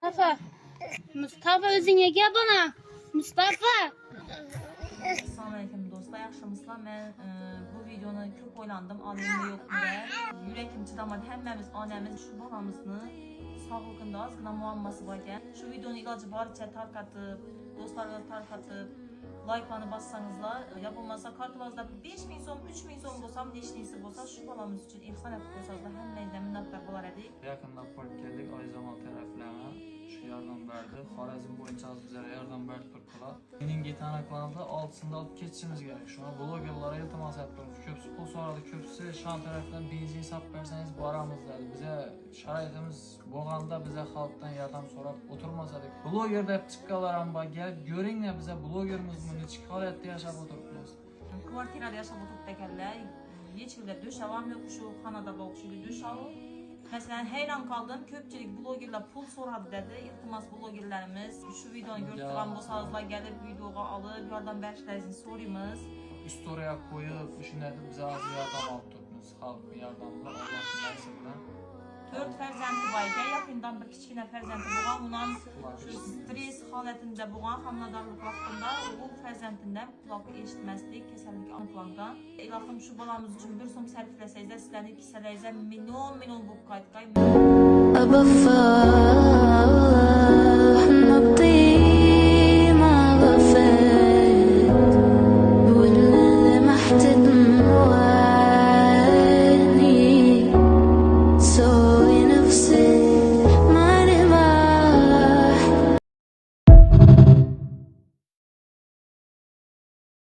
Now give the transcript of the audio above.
Mustafa. Mustafa özüne gel bana. Mustafa. Assalamualaikum dostlar, yaxşımısınızlar? Mən bu videonu köp oylandım, alimdə yoxdur deyə. Ürəkim çidamadı, həmməmiz anəmiz şu balamızın sağlığında az qına muamması varkən şu videonu ilacı barıca tarqatıb, dostlarına tarqatıb, like'larını bassanızlar, yapılmazsa kartınızda 5000 son, 3000 son olsam, neçliyisi olsa şu balamız üçün efsane koysanızlar, həmməyizdən minnətdar olar edik. Yakında park geldik, Ayzamal tərəflərinə şu yardım verdi. Xorazm boyunca az bizə yardım verdi Türkula. Meningit anaqlandı, altısında alıp keçişimiz gerek. Şu an blogerlara iltimas etdik. Köpsü pul soradı, köpsü şan tərəfdən birinci hesap verseniz bu aramızdadır. Bizə şəraitimiz boğanda bizə xalqdan yardım sorab oturmasadık. Bloger deyip çıqqalar amba gel, görün ne bizə blogerimiz bunu neçik halətdə yaşab oturubuz. Kvartirada yaşab oturup dəkərlər, heç ildə döş avam yox, şu xanada boğuşuydu döş avı. Mesela heyran kaldım, köpçilik blogerler pul soradı dedi. İltimas blogerlerimiz şu videonu gördüğüm bu sazla gelip videoya alıp yardım verişlerini soruyumuz. Üst oraya koyup düşünerdim bize az yardım alıp tutmuş. Halkın yardımıyla Allah'ın nəsiblə. 4 fərzəndi var idi, yaxından bir kiçkinə fərzəndi boğan, bundan şu stres halətində boğan, xamladarlıq vaxtında o fərzəndindən qulaqı eşitməzlik, kəsəllik anıqlandan. İlaxım şu balamız üçün bir som sərfləsəyizdə sizlərin kisələrizə milyon bu qayıtqay.